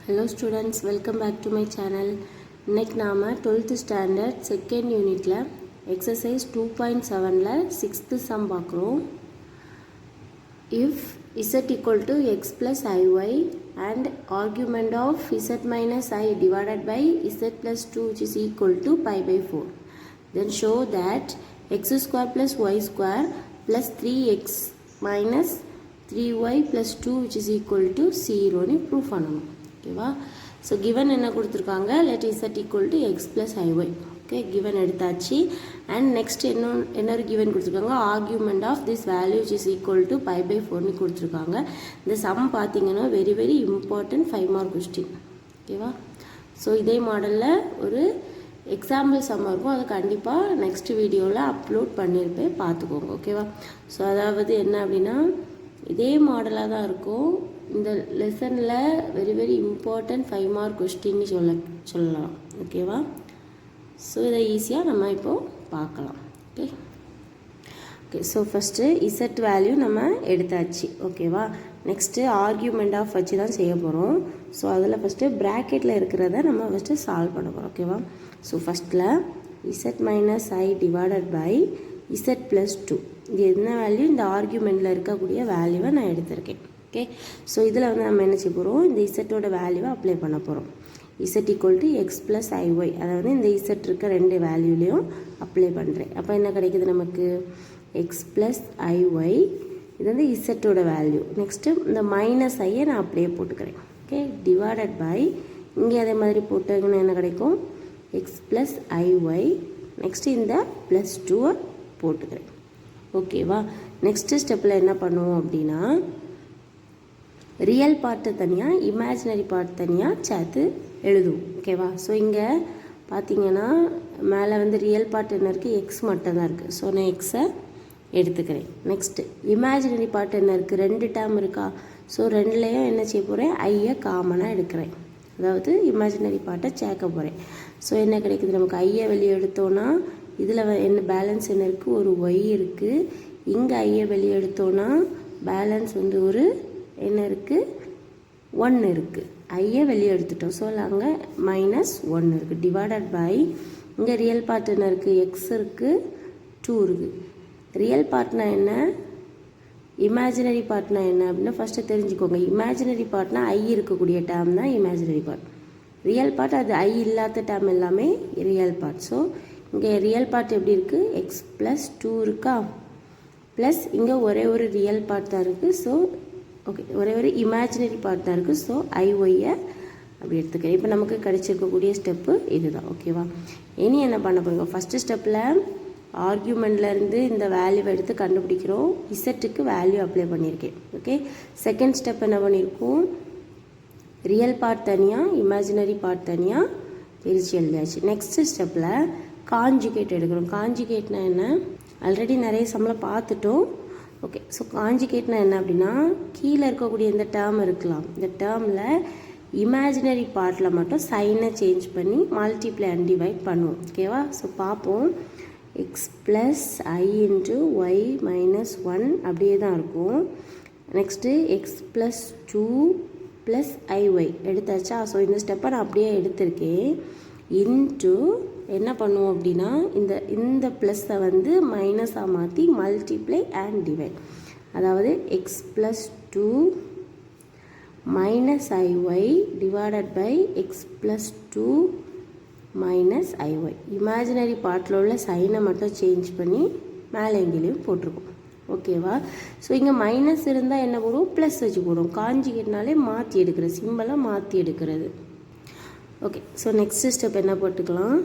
Hello students, welcome back to my channel. இன்னைக்கு நாம 12th standard second unitல exercise 2.7ல 6th sum பார்க்குறோம். If z equal to x plus iy and argument of z minus I divided by z plus 2 which is equal to pi by 4, then show that x square plus y square plus 3x minus 3y plus 2 which is equal to 0 னு prove பண்ணணும். ஓகேவா? So given என்ன கொடுத்துருக்காங்க, let z equal to x plus iy. Okay, given எடுத்தாச்சு. And next இன்னொரு given கொடுத்துருக்காங்க, argument of this value which is equal to pi by 4னு கொடுத்துருக்காங்க. இந்த சம் பார்த்தீங்கன்னா very very important 5 mark question. ஓகேவா? ஸோ இதே மாடலில் ஒரு எக்ஸாம்பிள் சம் இருக்கும், அது கண்டிப்பாக நெக்ஸ்ட் வீடியோவில் அப்லோட் பண்ணியிருப்பேன், பார்த்துக்கோங்க. ஓகேவா? ஸோ அதாவது என்ன அப்படின்னா இதே மாடலாக தான் இருக்கும். இந்த லெசனில் வெரி வெரி இம்பார்ட்டன்ட் 5 மார்க் கொஸ்டின்னு சொல்லலாம். ஓகேவா? ஸோ இதை ஈஸியாக நம்ம இப்போது பார்க்கலாம். Okay okay so first Z value நம்ம எடுத்தாச்சு. ஓகேவா? நெக்ஸ்ட்டு ஆர்கியூமெண்ட் ஆஃப் வச்சு தான் செய்ய போகிறோம். ஸோ அதில் ஃபஸ்ட்டு ப்ராக்கெட்டில் இருக்கிறத நம்ம ஃபஸ்ட்டு சால்வ் பண்ண போகிறோம். ஓகேவா? ஸோ ஃபஸ்ட்டில் z minus i divided by z plus 2, இது என்ன வேல்யூ, இந்த ஆர்கியூமெண்ட்டில் இருக்கக்கூடிய வேல்யூவை நான் எடுத்திருக்கேன். ஓகே, ஸோ இதில் வந்து நம்ம என்ன செய்ய போகிறோம், இந்த இசட்டோட வேல்யூவை அப்ளை பண்ண போகிறோம். Z equal to X plus ஐஒய், அதாவது இந்த இசட் இருக்க ரெண்டு வேல்யூலையும் அப்ளை பண்ணுறேன். அப்போ என்ன கிடைக்குது நமக்கு, எக்ஸ் ப்ளஸ் ஐஒய், இது வந்து இசட்டோட வேல்யூ. நெக்ஸ்ட்டு இந்த மைனஸ் ஐயை நான் அப்படியே போட்டுக்கிறேன். ஓகே, டிவைடட் பை இங்கே அதே மாதிரி போட்டதுன்னு என்ன கிடைக்கும், எக்ஸ் ப்ளஸ் ஐஒய், நெக்ஸ்ட்டு இந்த ப்ளஸ் 2 போட்டுக்கிறேன். ஓகேவா? நெக்ஸ்ட்டு ஸ்டெப்பில் என்ன பண்ணுவோம் அப்படின்னா, ரியல் பார்ட்டு தனியாக இமேஜினரி பார்ட் தனியாக சேர்த்து எழுதுவோம். ஓகேவா? ஸோ இங்கே பார்த்தீங்கன்னா மேலே வந்து ரியல் பார்ட் என்ன இருக்குது, எக்ஸ் மட்டும்தான் இருக்குது. ஸோ நான் எக்ஸை எடுத்துக்கிறேன். நெக்ஸ்ட்டு இமேஜினரி பார்ட் என்ன இருக்குது, 2 டேர்ம் இருக்கா. ஸோ ரெண்டுலேயும் என்ன செய்ய போகிறேன், ஐயை காமனாக எடுக்கிறேன். அதாவது இமேஜினரி பார்ட்டை சேர்க்க போகிறேன். ஸோ என்ன கிடைக்குது நமக்கு, ஐயை வெளியே எடுத்தோன்னா இதில் என்ன பேலன்ஸ் என்ன இருக்குது, ஒரு ஒய் இருக்குது. இங்கே ஐயை வெளியே எடுத்தோன்னா பேலன்ஸ் வந்து ஒரு என்ன இருக்குது, 1 இருக்குது. ஐயை வெளியே எடுத்துட்டோம். ஸோ அங்கே -1 இருக்குது. டிவைடட் பை இங்கே ரியல் பார்ட் என்ன இருக்குது, எக்ஸ் இருக்குது, 2 இருக்குது. ரியல் பார்ட்னா என்ன, இமேஜினரி பார்ட்னா என்ன அப்படின்னா ஃபஸ்ட்டு தெரிஞ்சுக்கோங்க. இமேஜினரி பார்ட்னா ஐ இருக்கக்கூடிய டேர்ம் தான் இமேஜினரி பார்ட். ரியல் பார்ட் அது ஐ இல்லாத டேர்ம் எல்லாமே ரியல் பார்ட். ஸோ இங்கே ரியல் பார்ட் எப்படி இருக்குது, எக்ஸ் ப்ளஸ் 2 இருக்கா, ப்ளஸ் இங்கே ஒரே ஒரு ரியல் பார்ட் தான் இருக்குது. ஸோ ஓகே, ஒரே ஒரு இமேஜினரி பார்ட் தான் இருக்குது. ஸோ ஐஒய்யை அப்படி எடுத்துக்கிறேன். இப்போ நமக்கு கிடைச்சிருக்கக்கூடிய ஸ்டெப்பு இதுதான். ஓகேவா? இனி என்ன பண்ண போகிறோங்க, ஃபஸ்ட்டு ஸ்டெப்பில் ஆர்கியூமெண்ட்லேருந்து இந்த வேல்யூவை எடுத்து கண்டுபிடிக்கிறோம். இசட்டுக்கு வேல்யூ அப்ளை பண்ணியிருக்கேன். ஓகே, செகண்ட் ஸ்டெப் என்ன பண்ணியிருக்கோம், ரியல் பார்ட் தனியாக இமேஜினரி பார்ட் தனியாக பிரித்து எழுதியாச்சு. நெக்ஸ்ட்டு ஸ்டெப்பில் காஞ்சுகேட் எடுக்கிறோம். காஞ்சுகேட்னா என்ன, ஆல்ரெடி நிறைய சம்மில் பார்த்துட்டோம். ஓகே, ஸோ காஞ்சுகேட்னா என்ன அப்படின்னா, கீழே இருக்கக்கூடிய இந்த டேர்ம் இருக்கலாம், இந்த டேர்மில் இமேஜினரி பார்ட்டில் மட்டும் சைனை சேஞ்ச் பண்ணி மல்டிப்ளை அண்ட் டிவைட் பண்ணுவோம். ஓகேவா? ஸோ பார்ப்போம். X plus i into y minus 1 அப்படியே தான் இருக்கும். Next x plus 2 plus i y எடுத்தாச்சா. ஸோ இந்த ஸ்டெப்பை நான் அப்படியே எடுத்திருக்கேன். இன்ட்டு என்ன பண்ணுவோம் அப்படின்னா, இந்த ப்ளஸ்ஸை வந்து மைனஸாக மாற்றி மல்டிப்ளை அண்ட் டிவைட், அதாவது x plus 2 minus i y divided by x plus 2 minus i y. Imaginary பார்ட்டில் உள்ள சைனை மட்டும் சேஞ்ச் பண்ணி மேலே எங்கேயும் போட்டிருக்கோம். ஓகேவா? ஸோ இங்கே மைனஸ் இருந்தால் என்ன போடுவோம், ப்ளஸ் வச்சு போடுவோம். காஞ்சிகேட்னாலே மாற்றி எடுக்கிறது, சிம்பிளாக மாற்றி எடுக்கிறது. ஓகே, ஸோ நெக்ஸ்ட்டு ஸ்டெப் என்ன போட்டுக்கலாம்,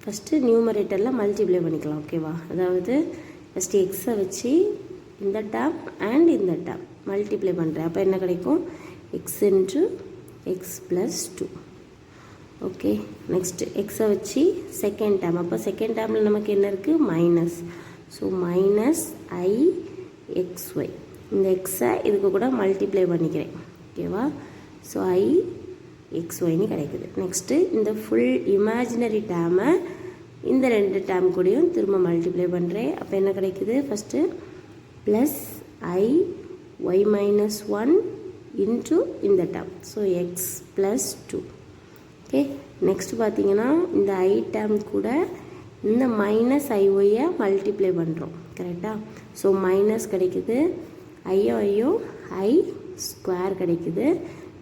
ஃபஸ்ட்டு நியூமரேட்டரில் மல்டிப்ளை பண்ணிக்கலாம். ஓகேவா? அதாவது ஃபஸ்ட்டு எக்ஸை வச்சு இந்த டேர்ம் அண்ட் இந்த டேர்ம் மல்டிப்ளை பண்ணுறேன். அப்போ என்ன கிடைக்கும், X into x plus 2. Okay, next எக்ஸை வச்சு செகண்ட் டேர்ம், அப்போ செகண்ட் டேர்மில் நமக்கு என்ன இருக்குது, மைனஸ். ஸோ மைனஸ் ஐ எக்ஸ் ஒய், இந்த எக்ஸை இதுக்கு கூட மல்டிப்ளை பண்ணிக்கிறேன். ஓகேவா? ஸோ ஐ எக்ஸ் ஒய்னு கிடைக்குது. நெக்ஸ்ட்டு இந்த ஃபுல் இமேஜினரி டேர்மை இந்த 2 டேர்ம் கூடயும் திரும்ப மல்டிப்ளை பண்ணுறேன். அப்போ என்ன கிடைக்குது, first plus i y minus 1 into இந்த term. So X plus 2. Okay, next பார்த்தீங்கன்னா இந்த ஐ டேர்ம் கூட இந்த மைனஸ் ஐஒய்யை மல்டிப்ளை பண்ணுறோம். கரெக்டாக? ஸோ மைனஸ் கிடைக்குது, ஐயோ ஐ ஸ்கொயர் கிடைக்குது.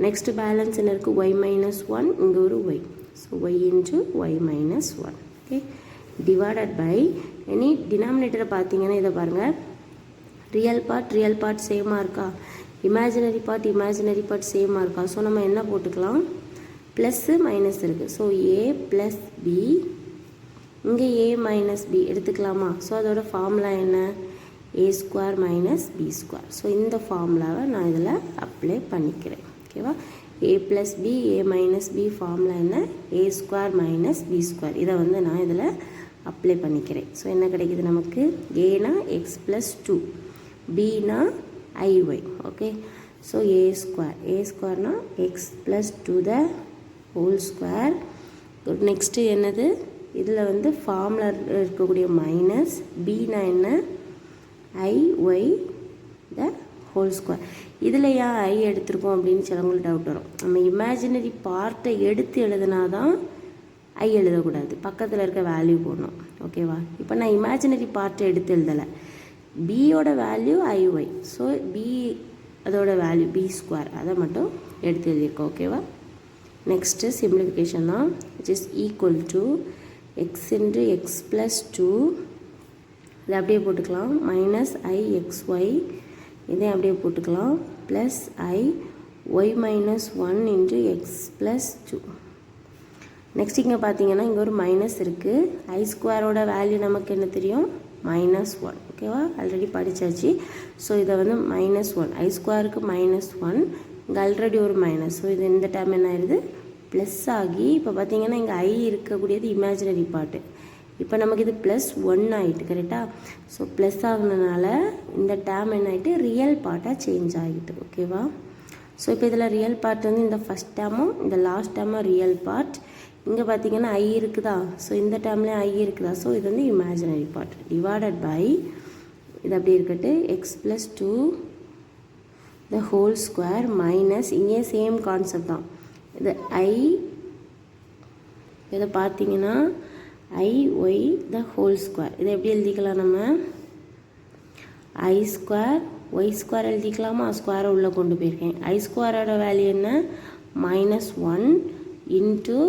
நெக்ஸ்ட் பேலன்ஸ் என்ன இருக்குது? ஒய் மைனஸ் 1, இங்கே ஒரு y. So y into y minus 1. Okay, divided by any டினாமினேட்டரை பார்த்தீங்கன்னா இதை பாருங்கள், ரியல் பார்ட் சேமாக இருக்கா, இமேஜினரி பார்ட் சேமாக இருக்கா. ஸோ நம்ம என்ன போட்டுக்கலாம்? ப்ளஸ்ஸு மைனஸ் இருக்குது. ஸோ ஏ ப்ளஸ் பி, இங்கே ஏ மைனஸ் பி எடுத்துக்கலாமா? ஸோ அதோட ஃபார்முலா என்ன? A square minus b square. So இந்த ஃபார்முலாவை நான் இதில் அப்ளை பண்ணிக்கிறேன். ஓகேவா? A plus b, a minus b formula என்ன? A square minus b square. இதை வந்து நான் இதில் அப்ளை பண்ணிக்கிறேன். ஸோ என்ன கிடைக்குது நமக்கு? ஏனா எக்ஸ் ப்ளஸ் 2, பினா ஐஒய். ஓகே, ஸோ ஏ ஸ்கொயர்னா x plus 2 the whole square. Next என்னது? இதில் வந்து ஃபார்முலா இருக்கக்கூடிய மைனஸ், பினா என்ன? I y the whole square. இதில் ஏன் ஐ எடுத்திருக்கோம் அப்படின்னு சிலவங்களுக்கு டவுட் வரும். நம்ம இமேஜினரி பார்ட்டை எடுத்து எழுதுனா தான் ஐ எழுதக்கூடாது, பக்கத்தில் இருக்க வேல்யூ போடணும். ஓகேவா? இப்போ நான் இமேஜினரி பார்ட்டை எடுத்து எழுதலை, பியோட வேல்யூ ஐஒய். ஸோ பி அதோட வேல்யூ பி ஸ்கொயர், அதை மட்டும் எடுத்து எழுதியிருக்கோம். ஓகேவா? நெக்ஸ்ட்டு சிம்பிளிஃபிகேஷன் தான், which is equal to X into x plus 2, இதை அப்படியே போட்டுக்கலாம், மைனஸ் ஐ எக்ஸ் ஒய், இதை அப்படியே போட்டுக்கலாம், plus i y minus 1 into x plus 2. Next இங்கே பார்த்தீங்கன்னா இங்கே ஒரு மைனஸ் இருக்குது. ஐ ஸ்கொயரோட வேல்யூ நமக்கு என்ன தெரியும்? -1. ஓகேவா? ஆல்ரெடி படித்தாச்சு. ஸோ இதை வந்து -1, ஐ ஸ்கொயருக்கு -1, இங்கே ஆல்ரெடி ஒரு மைனஸ். ஸோ இது இந்த டேர்ம் என்ன ஆயிடுது? ப்ளஸ் ஆகி இப்போ பார்த்தீங்கன்னா இங்கே ஐ இருக்கக்கூடியது இமேஜினரி பார்ட்டு, இப்போ நமக்கு இது +1 ஆகிட்டு. கரெக்டாக? ஸோ ப்ளஸ் ஆகுனதுனால இந்த டேர்ம் என்ன ஆகிட்டு? ரியல் பார்ட்டாக சேஞ்ச் ஆகிட்டு. ஓகேவா? ஸோ இப்போ இதில் ரியல் பார்ட் வந்து இந்த ஃபஸ்ட் டேர்மும் இந்த லாஸ்ட் டேர்மும் ரியல் பார்ட். இங்கே பார்த்தீங்கன்னா ஐ இருக்குதா? ஸோ இந்த டேர்ம்லேயும் ஐ இருக்குதா? ஸோ இது வந்து இமேஜினரி பார்ட். டிவைடட் பை இது அப்படி இருக்கட்டு x plus 2 the whole square minus, இங்கே சேம் கான்செப்ட் தான். இது ஐ, இதை பார்த்தீங்கன்னா i y the whole square. இதை எப்படி எழுதிக்கலாம்? நம்ம ஐ ஸ்கொயர் ஒய் ஸ்கொயர் எழுதிக்கலாமா? ஸ்கொயரை உள்ளே கொண்டு போயிருக்கேன். ஐ ஸ்கொயரோட வேல்யூ என்ன? -1 இன்ட்டு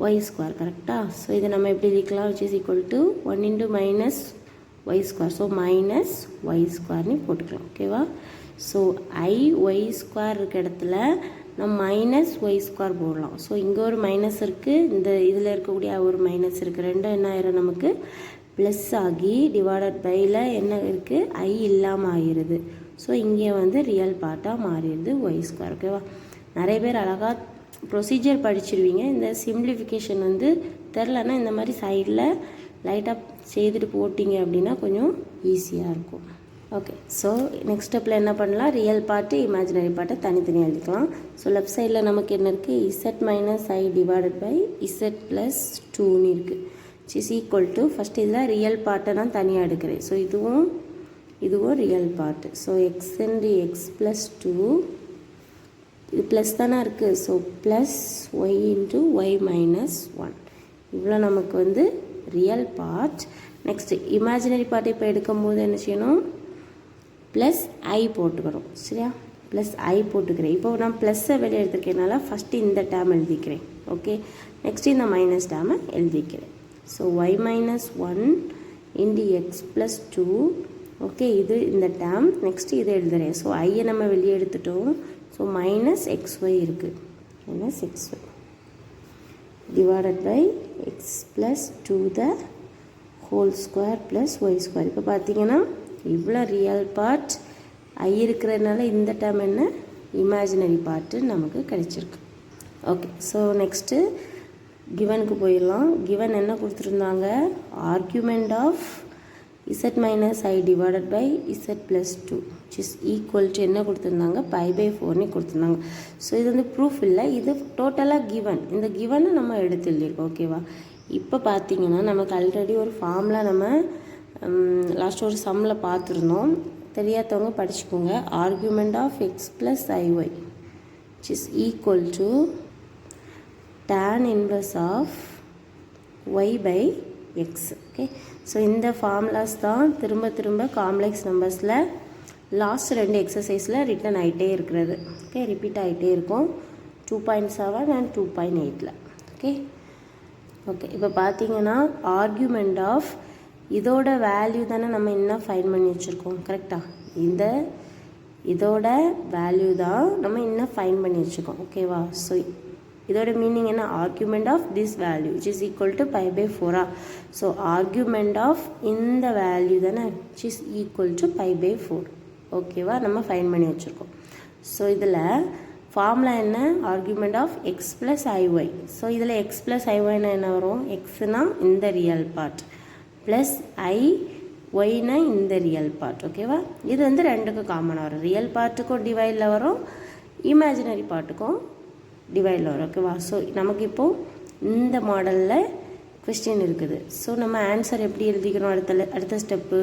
ஒய் ஸ்கொயர். கரெக்டாக? ஸோ இதை நம்ம எப்படி எழுதிக்கலாம்? Which is equal to 1 into minus y square. So minus y ஸ்கொயர்னு போட்டுக்கலாம். ஓகேவா? ஸோ ஐ ஒய் ஸ்கொயர் இருக்க இடத்துல நம்ம மைனஸ் ஒய் ஸ்கொயர் போடலாம். ஸோ இங்கே ஒரு மைனஸ் இருக்குது, இந்த இதில் இருக்கக்கூடிய ஒரு மைனஸ் இருக்குது, ரெண்டும் என்ன ஆயிரும்? நமக்கு ப்ளஸ் ஆகி டிவைடட் பையில் என்ன இருக்குது? ஐ இல்லாமல் ஆகிடுது. ஸோ இங்கே வந்து ரியல் பார்ட்டாக மாறிடுது ஒய் ஸ்கொயர். ஓகேவா? நிறைய பேர் அழகாக ப்ரொசீஜர் படிச்சிருவீங்க. இந்த சிம்பிளிஃபிகேஷன் வந்து தெரிலன்னா இந்த மாதிரி சைடில் லைட்டாக செய்துட்டு போட்டிங்க அப்படின்னா கொஞ்சம் ஈஸியாக இருக்கும். ஓகே, ஸோ நெக்ஸ்ட் ஸ்டெப்பில் என்ன பண்ணலாம்? ரியல் பார்ட்டு இமேஜினரி பார்ட்டை தனித்தனியாக எழுதிக்கலாம். ஸோ லெஃப்ட் சைடில் நமக்கு என்ன இருக்குது? Z minus i divided by z plus 2ன்னு இருக்குது. இஸ் ஈக்குவல் டு, ஃபஸ்ட் இதில் ரியல் பார்ட்டை நான் தனியாக எடுக்கிறேன். ஸோ இதுவும் real part. So x into x plus 2, இது ப்ளஸ் தானே இருக்குது. So plus y into y minus 1, இவ்வளோ நமக்கு வந்து real part. Next imaginary part இப்போ எடுக்கும்போது என்ன செய்யணும்? ப்ளஸ் ஐ போட்டுக்கிறோம். சரியா? ப்ளஸ் ஐ போட்டுக்கிறேன். இப்போ நான் ப்ளஸ்ஸை வெளியே எடுத்துருக்கனால ஃபஸ்ட்டு இந்த டேர்ம் எழுதிக்கிறேன். ஓகே, நெக்ஸ்ட்டு இந்த மைனஸ் டேர்மை எழுதிக்கிறேன். So y minus 1 into x plus 2. Okay, இது இந்த டேர்ம். நெக்ஸ்ட்டு இதை எழுதுகிறேன். ஸோ ஐயை நம்ம வெளியே எடுத்துட்டோம். ஸோ மைனஸ் எக்ஸ் ஒய் இருக்குது, minus x y divided by x plus 2 the whole square plus y square. இப்போ பார்த்தீங்கன்னா இவ்வளோ ரியல் பார்ட் ஐ இருக்கிறதுனால இந்த டேர்ம் என்ன? இமேஜினரி பார்ட்டு நமக்கு கிடைச்சிருக்கு. ஓகே, ஸோ நெக்ஸ்ட்டு கிவனுக்கு போயிடலாம். கிவன் என்ன கொடுத்துருந்தாங்க? Argument of z minus i divided by z plus 2 which is equal to என்ன கொடுத்துருந்தாங்க? π/4ன்னு கொடுத்துருந்தாங்க. ஸோ இது வந்து ப்ரூஃப் இல்லை, இது டோட்டலாக கிவன். இந்த கிவனை நம்ம எடுத்து எழுதியிருக்கோம். ஓகேவா? இப்போ பார்த்தீங்கன்னா நமக்கு ஆல்ரெடி ஒரு ஃபார்முலா நம்ம லாஸ்ட் ஒரு சம்மில் பார்த்துருந்தோம். தெரியாதவங்க படிச்சுக்கோங்க. Argument of x plus i y which is equal to tan inverse of y by x. Okay, so இந்த ஃபார்முலாஸ் தான் திரும்ப திரும்ப காம்ப்ளெக்ஸ் நம்பர்ஸில் லாஸ்ட் 2 எக்ஸசைஸில் ரிட்டன் ஆகிட்டே இருக்கிறது. ஓகே, ரிப்பீட் ஆகிட்டே இருக்கும் 2.7 அண்ட் 2.8ல். ஓகே ஓகே இப்போ பார்த்தீங்கன்னா ஆர்கியூமெண்ட் ஆஃப் இதோட வேல்யூ தானே நம்ம இன்னும் ஃபைண்ட் பண்ணி வச்சுருக்கோம். கரெக்டாக இதோட வேல்யூ தான் நம்ம இன்னும் ஃபைண்ட் பண்ணி வச்சுருக்கோம். ஓகேவா? ஸோ இதோட மீனிங் என்ன? Argument of this value which is equal to π/4. So argument of இந்த வேல்யூ தானே which is equal to π/4. ஓகேவா? நம்ம ஃபைண்ட் பண்ணி வச்சுருக்கோம். ஸோ இதில் ஃபார்முலா என்ன? Argument of x plus i y. So இதில் எக்ஸ் ப்ளஸ் ஐஒய்னா என்ன வரும்? எக்ஸ்னா இந்த ரியல் பார்ட் ப்ளஸ் ஒய்னா இந்த ரியல் பார்ட். ஓகேவா? இது வந்து ரெண்டுக்கும் காமனாக வரும். ரியல் பார்ட்டுக்கும் டிவைடில் வரும், இமேஜினரி பார்ட்டுக்கும் டிவைடில் வரும். ஓகேவா? ஸோ நமக்கு இப்போது இந்த மாடலில் கொஸ்டின் இருக்குது. ஸோ நம்ம ஆன்சர் எப்படி எழுதிக்கணும்? அடுத்த ஸ்டெப்பு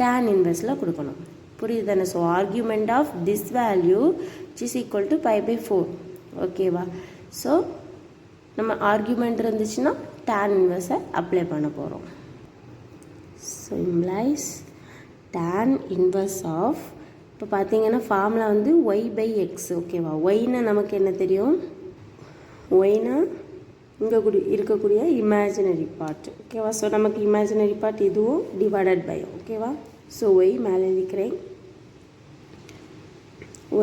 tan இன்வெர்ஸில் கொடுக்கணும். புரியுது தானே? So argument of this value which is equal to π/4. ஓகேவா? ஸோ நம்ம ஆர்கியூமெண்ட் இருந்துச்சுன்னா tan இன்வெர்ஸை அப்ளை பண்ண போகிறோம். So implies tan inverse of, இப்போ பார்த்தீங்கன்னா ஃபார்முலா வந்து y/x. ஓகேவா? ஒய்னா நமக்கு என்ன தெரியும்? ஒய்னா இங்கே இருக்கக்கூடிய இமேஜினரி பார்ட். ஓகேவா? ஸோ நமக்கு இமேஜினரி பார்ட் இதுவும் டிவைடட் பை. ஓகேவா? ஸோ ஒய் மேலே இருக்கிறேன்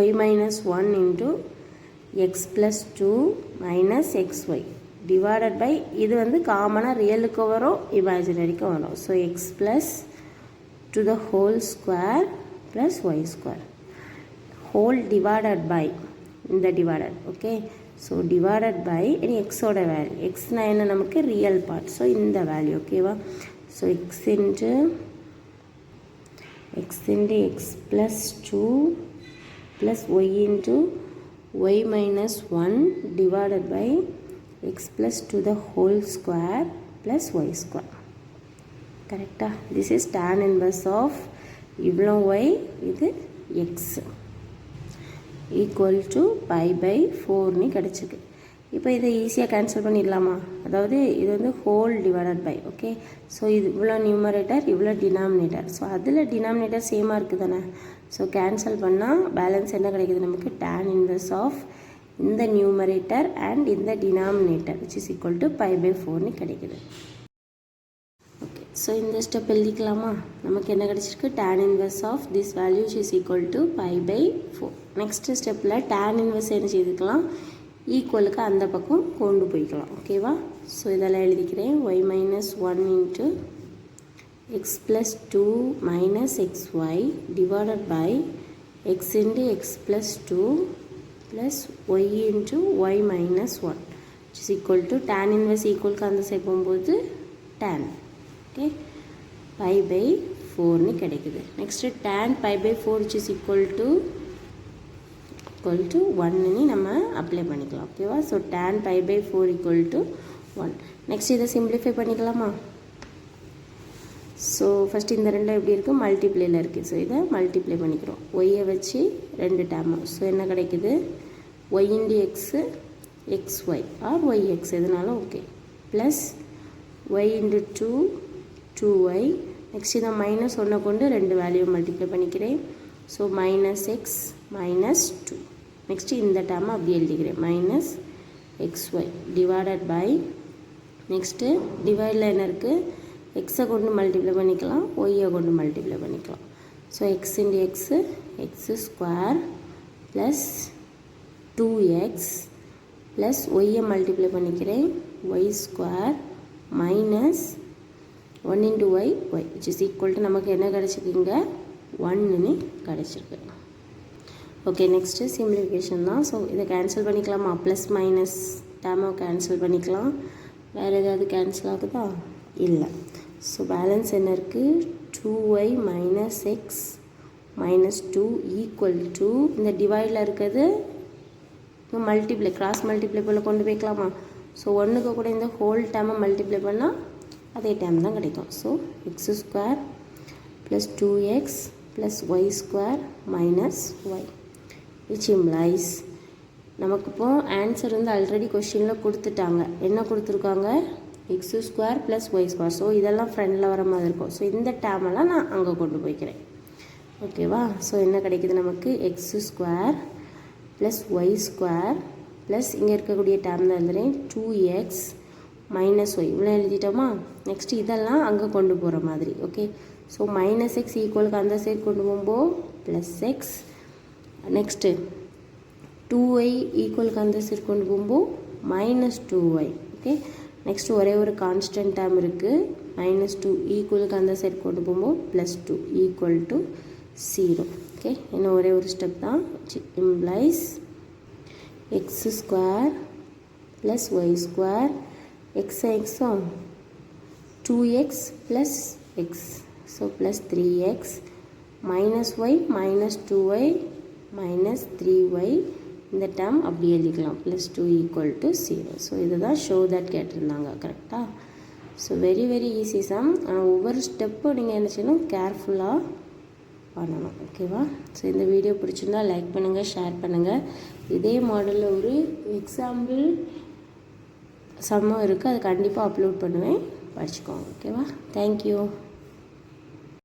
y minus 1 into x plus 2 minus xy divided by, இது வந்து காமனாக ரியலுக்கு வரும், இமேஜினரிக்கு வரும். So x plus to the whole square plus y square whole divided by இந்த divided. Okay, so divided by இனி எக்ஸோட வேல்யூ. எக்ஸ்னா என்ன? நமக்கு ரியல் பார்ட். ஸோ இந்த வேல்யூ. ஓகேவா? So x into x plus 2 plus y into y minus 1 divided by x plus to the whole square plus y square. கரெக்டா? this is tan inverse of இவ்வளோ y, இது x equal to π/4 கிடச்சிருக்கு. இப்போ இதை ஈஸியாக cancel பண்ணிடலாமா? அதாவது இது வந்து whole divided by. Okay, so இது இவ்வளோ நியூமரேட்டர், இவ்வளோ டினாமினேட்டர். ஸோ அதில் டினாமினேட்டர் சேமாக இருக்குது தானே? ஸோ கேன்சல் பண்ணால் பேலன்ஸ் என்ன கிடைக்குது நமக்கு? tan இன்வெர்ஸ் ஆஃப் இந்த நியூமரேட்டர் அண்ட் இந்த denominator which is equal to π/4 கிடைக்குது. ஓகே, ஸோ இந்த ஸ்டெப் எழுதிக்கலாமா? நமக்கு என்ன கிடச்சிருக்கு? tan inverse of this value which is equal to π/4. Next ஸ்டெப்பில் tan இன்வெர்ஸ் என்ன செய்துக்கலாம்? ஈக்குவலுக்கு அந்த பக்கம் கொண்டு போய்க்கலாம். ஓகேவா? ஸோ இதெல்லாம் எழுதிக்கிறேன். y minus 1 into x plus 2 minus xy divided by x into x plus 2 plus y into y minus 1 which is equal to tan inverse ஈக்குவலுக்கு அந்த சைடு போகும்போது tan. ஓகே, π/4 கிடைக்குது. Next tan π/4 which is equal to 1 நம்ம apply பண்ணிக்கலாம். ஓகேவா? So tan π/4 equal to 1. Next இதை simplify பண்ணிக்கலாமா? So first இந்த ரெண்டும் எப்படி இருக்குது? மல்டிப்ளேயில் இருக்குது. ஸோ இதை மல்டிப்ளை பண்ணிக்கிறோம். ஒய்யை வச்சு 2 டேர்மு. ஸோ என்ன கிடைக்குது? y into x xy or yx எதுனாலும் okay plus y into 2y. Next இதை மைனஸ் 1 கொண்டு 2 வேல்யூ மல்டிப்ளை பண்ணிக்கிறேன். So minus x minus 2. Next இந்த டேர்மை அப்படி எழுதிக்கிறேன். Minus xy divided by, next டிவைடில் என்ன இருக்குது? எக்ஸை கொண்டு மல்டிப்ளை பண்ணிக்கலாம், ஒய்யை கொண்டு மல்டிப்ளை பண்ணிக்கலாம். So x into x square plus 2x plus ஒய்யை மல்டிப்ளை பண்ணிக்கிறேன், y square minus 1 into y which is equal to நமக்கு என்ன கிடச்சிருக்குங்க? 1 கிடச்சிருக்கு. ஓகே, நெக்ஸ்ட்டு சிம்பிளிஃபிகேஷன் தான். ஸோ இதை கேன்சல் பண்ணிக்கலாமா? ப்ளஸ் மைனஸ் டேர்மை கேன்சல் பண்ணிக்கலாம். வேறு ஏதாவது கேன்சல் ஆகுதா? இல்லை. ஸோ பேலன்ஸ் என்ன இருக்குது? 2y minus x minus 2 equal to இந்த டிவைடில் இருக்கிறது மல்டிப்ளை, கிராஸ் மல்டிப்ளை போல் கொண்டு போய்க்கலாமா? ஸோ 1க்கு கூட இந்த ஹோல் டேர்மை மல்டிப்ளை பண்ணால் அதே டைம் தான் கிடைக்கும். So x square plus 2x plus y square minus y which implies நமக்கு இப்போ ஆன்சர் வந்து ஆல்ரெடி கொஷினில் கொடுத்துட்டாங்க. என்ன கொடுத்துருக்காங்க? X square plus y square. So இதெல்லாம் ஃப்ரெண்டில் வர மாதிரி இருக்கும். ஸோ இந்த டேமெல்லாம் நான் அங்கே கொண்டு போய்க்கிறேன். ஓகேவா? ஸோ என்ன கிடைக்குது நமக்கு? X square plus y square plus இங்கே இருக்கக்கூடிய டேம் தான் எழுதுறேன் 2x மைனஸ் ஒய். இவ்வளோ எழுதிட்டோமா? நெக்ஸ்ட்டு இதெல்லாம் அங்கே கொண்டு போகிற மாதிரி. ஓகே, ஸோ மைனஸ் எக்ஸ் ஈக்குவலுக்கு அந்த சைடு கொண்டு போகும்போது ப்ளஸ் எக்ஸ். நெக்ஸ்ட்டு 2y ஈக்குவலுக்கு அந்த சைடு கொண்டு போகும்போது மைனஸ் 2y. ஓகே, நெக்ஸ்ட்டு ஒரே ஒரு கான்ஸ்டன்ட் டேம் இருக்குது. -2 ஈக்குவலுக்கு அந்த சைடு கொண்டு போகும்போது +2 ஈக்குவல் டு 0. ஓகே, இன்னும் ஒரே ஒரு ஸ்டெப் தான். Implies x square plus y square எக்ஸும் 2x plus x. So plus 3x minus y minus 2y minus 3y. இந்த டேர்ம் அப்படி எழுதிக்கலாம் +2 ஈக்குவல் டு 0. ஸோ இதுதான் ஷோ தட் கேட்டிருந்தாங்க. கரெக்டாக? So very very easy sum. ஒவ்வொரு ஸ்டெப்பும் நீங்கள் என்ன செய்யணும்? கேர்ஃபுல்லாக பண்ணணும். ஓகேவா? ஸோ இந்த வீடியோ பிடிச்சிருந்தா லைக் பண்ணுங்கள், ஷேர் பண்ணுங்கள். இதே மாடலில் ஒரு எக்ஸாம்பிள் சம்மும் இருக்குது, அது கண்டிப்பாக அப்லோட் பண்ணுவேன், படிச்சுக்கோங்க. ஓகேவா? தேங்க்யூ.